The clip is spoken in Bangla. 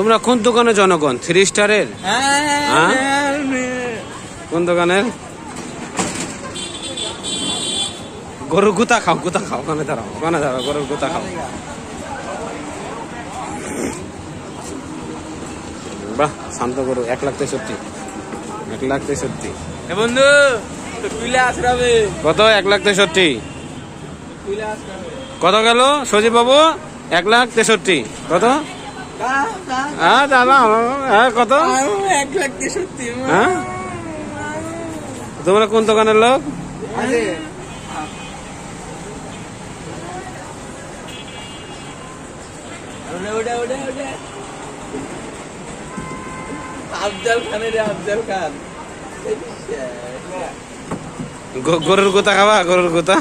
তোমরা কোন দোকানের জনগণ? 3 স্টারের? কোন দোকানের? গরুর গুতা খাও, গুতা খাও। ওখানে দাঁড়াও, ওখানে দাঁড়াও, গরুর গুতা খাও। বাহ, শান্ত গরু। 1,63,000। 1,63,000। বন্ধু কত? 1,63,000। কত গেল সজীব বাবু? 1,63,000। কত? হ্যাঁ দাদা, হ্যাঁ কত? 1,63,000। হ্যাঁ, তোমরা কোন দোকানের লোক? আফজাল খানের আফজাল খান। গরুর গোতা খাবা? গরুর গোতা।